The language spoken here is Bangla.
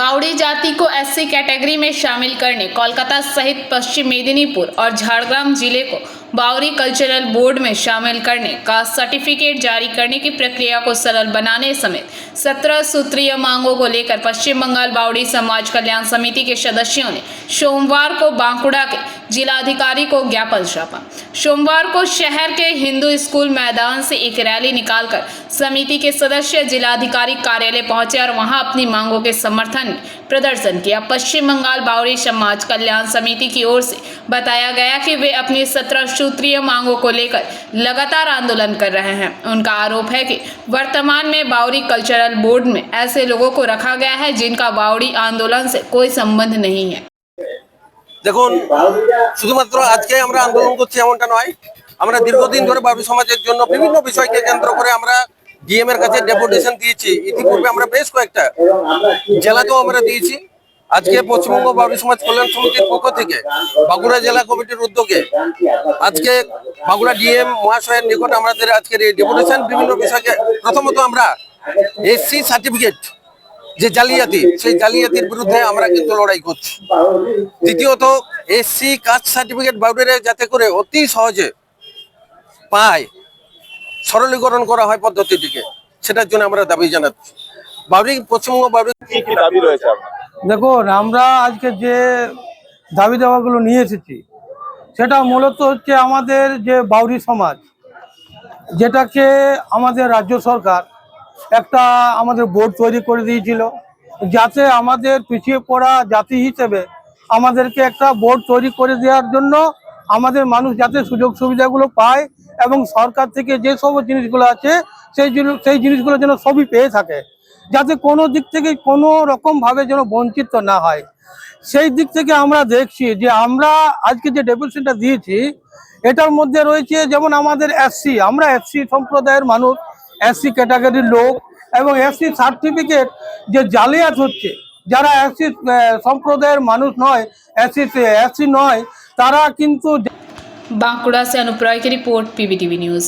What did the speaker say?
बाउड़ी जाति को एससी कैटेगरी में शामिल करने कोलकाता सहित पश्चिम मेदिनीपुर और झारग्राम जिले को बाउरी कल्चरल बोर्ड में शामिल करने का सर्टिफिकेट जारी करने की प्रक्रिया को सरल बनाने समेत 17 सूत्रीय मांगों को लेकर पश्चिम बंगाल बाउड़ी समाज कल्याण समिति के सदस्यों ने सोमवार को बांकुड़ा के जिलाधिकारी को ज्ञापन सौंपा। सोमवार को शहर के हिंदू स्कूल मैदान से एक रैली निकालकर समिति के सदस्य जिलाधिकारी कार्यालय पहुंचे और वहां अपनी मांगों के समर्थन में प्रदर्शन किया। पश्चिम बंगाल बाउरी समाज कल्याण समिति की ओर से बताया गया कि वे अपनी 17 सूत्रीय मांगों को लेकर लगातार आंदोलन कर रहे हैं। उनका आरोप है कि वर्तमान में बाउरी कल्चरल बोर्ड में ऐसे लोगों को रखा गया है जिनका बाउरी आंदोलन से कोई संबंध नहीं है। দেখুন, শুধুমাত্র আজকে আমরা আন্দোলন করছি এমনটা নয়। আমরা দীর্ঘদিন ধরে বাউরি সমাজের জন্য বিভিন্ন বিষয়কে কেন্দ্র করে আমরা ডিএম এর কাছে ডেপুটেশন দিয়েছি। ইতিপূর্বে আমরা বেশ কয়েকটা জেলাতেও আমরা দিয়েছি। আজকে পশ্চিমবঙ্গ বাউরি সমাজ কল্যাণ সমিতির পক্ষ থেকে বাঁকুড়া জেলা কমিটির উদ্যোগে আজকে বাঁকুড়া ডিএম মহাশয়ের নিকট আমাদের আজকের এই ডেপুটেশন বিভিন্ন বিষয়কে প্রথমত আমরা এসসি সার্টিফিকেট যে জালিয়াতি সেই জালিয়াতির বিরুদ্ধে আমরা কিন্তু লড়াই করছি। দ্বিতীয়ত এসসি কাস্ট সার্টিফিকেট বাউরিরা যাতে করে অতি সহজে পায়, সরলীকরণ করা হয় পদ্ধতিটিকে, সেটার জন্য আমরা দাবি জানাচ্ছি। বাউরি পশ্চিমবঙ্গ বাউরি কি দাবি রয়েছে আপনার? দেখুন, আমরা আজকে যে দাবি দাওয়াগুলো নিয়ে এসেছি সেটা মূলত হচ্ছে আমাদের যে বাউরি সমাজ, যেটাকে আমাদের রাজ্য সরকার একটা আমাদের বোর্ড তৈরি করে দিয়েছিল, যাতে আমাদের পিছিয়ে পড়া জাতি হিসেবে আমাদেরকে একটা বোর্ড তৈরি করে দেওয়ার জন্য আমাদের মানুষ যাতে সুযোগ সুবিধাগুলো পায় এবং সরকার থেকে যে সব জিনিসগুলো আছে সেই জিনিসগুলো যেন সবই পেয়ে থাকে, যাতে কোনো দিক থেকে কোনো রকমভাবে যেন বঞ্চিত না হয়। সেই দিক থেকে আমরা দেখছি যে আমরা আজকে যে ডেপুটেশনটা দিয়েছি এটার মধ্যে রয়েছে যেমন আমাদের এসসি, আমরা এসসি সম্প্রদায়ের মানুষ, এসসি ক্যাটাগরির লোক, এবং এসসি সার্টিফিকেট যে জালিয়াত হচ্ছে, যারা এসসি সম্প্রদায়ের মানুষ নয়, এসসি নয়, তারা কিন্তু। बांकुड़ा से अनुप रॉय की रिपोर्ट, पीबीटीवी न्यूज़।